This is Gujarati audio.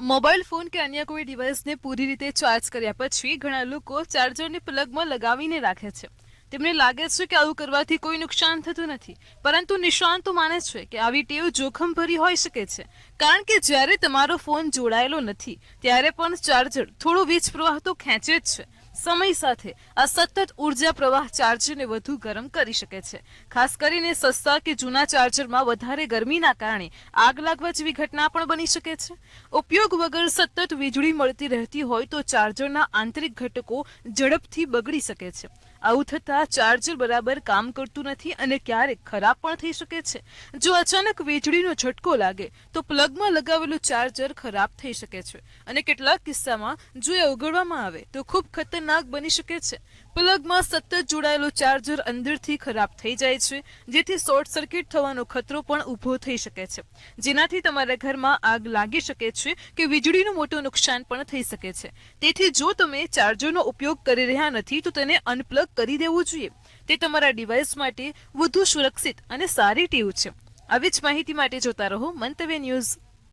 મોબાઈલ ફોન કે અન્ય કોઈ ડિવાઇસને પૂરી રીતે ચાર્જ કર્યા પછી ઘણા લોકો ચાર્જરને પ્લગમાં લગાવીને રાખે છે. તેમને લાગે છે કે આવું કરવાથી કોઈ નુકસાન થતું નથી, પરંતુ નિષ્ણાતો માને છે કે આવી ટેવ જોખમભરી હોઈ શકે છે, કારણ કે જ્યારે તમારો ફોન જોડાયેલો નથી ત્યારે પણ ચાર્જર થોડો વીજ પ્રવાહ તો ખેંચે જ છે. સમય સાથે આ સતત ઉર્જા પ્રવાહ ચાર્જરને વધુ ગરમ કરી શકે છે. ખાસ કરીને સસ્તા કે જૂના ચાર્જરમાં વધારે ગરમીના કારણે આગ લાગવા જેવી ઘટના પણ બની શકે છે. ઉપયોગ વગર સતત વીજળી મળતી રહેતી હોય તો ચાર્જરના આંતરિક ઘટકો ઝડપથી બગડી શકે છે. આવું થતાં ચાર્જર બરાબર કામ કરતું નથી અને ક્યારેક ખરાબ પણ થઈ શકે છે. જો અચાનક વીજળીનો ઝટકો લાગે તો પ્લગમાં લગાવેલું ચાર્જર ખરાબ થઈ શકે છે અને કેટલાક કિસ્સામાં જો એ ઉગાડવામાં આવે તો ખૂબ ખતરનાક બની શકે છે. પ્લગમાં સતત જોડાયેલું ચાર્જર અંદરથી ખરાબ થઈ જાય છે, જેથી શોર્ટ સર્કિટ થવાનો ખતરો પણ ઊભો થઈ શકે છે, જેનાથી તમારા ઘરમાં આગ લાગી શકે છે કે વીજળીનું મોટું નુકસાન પણ થઈ શકે છે. તેથી જો તમે ચાર્જરનો ઉપયોગ કરી રહ્યા નથી તો તેને અનપ્લગ કરી દેવું જોઈએ. તે તમારા ડિવાઇસ માટે વધુ સુરક્ષિત અને સારી ટેવ છે. આવી જ માહિતી માટે જોતા રહો મંતવ્ય ન્યૂઝ.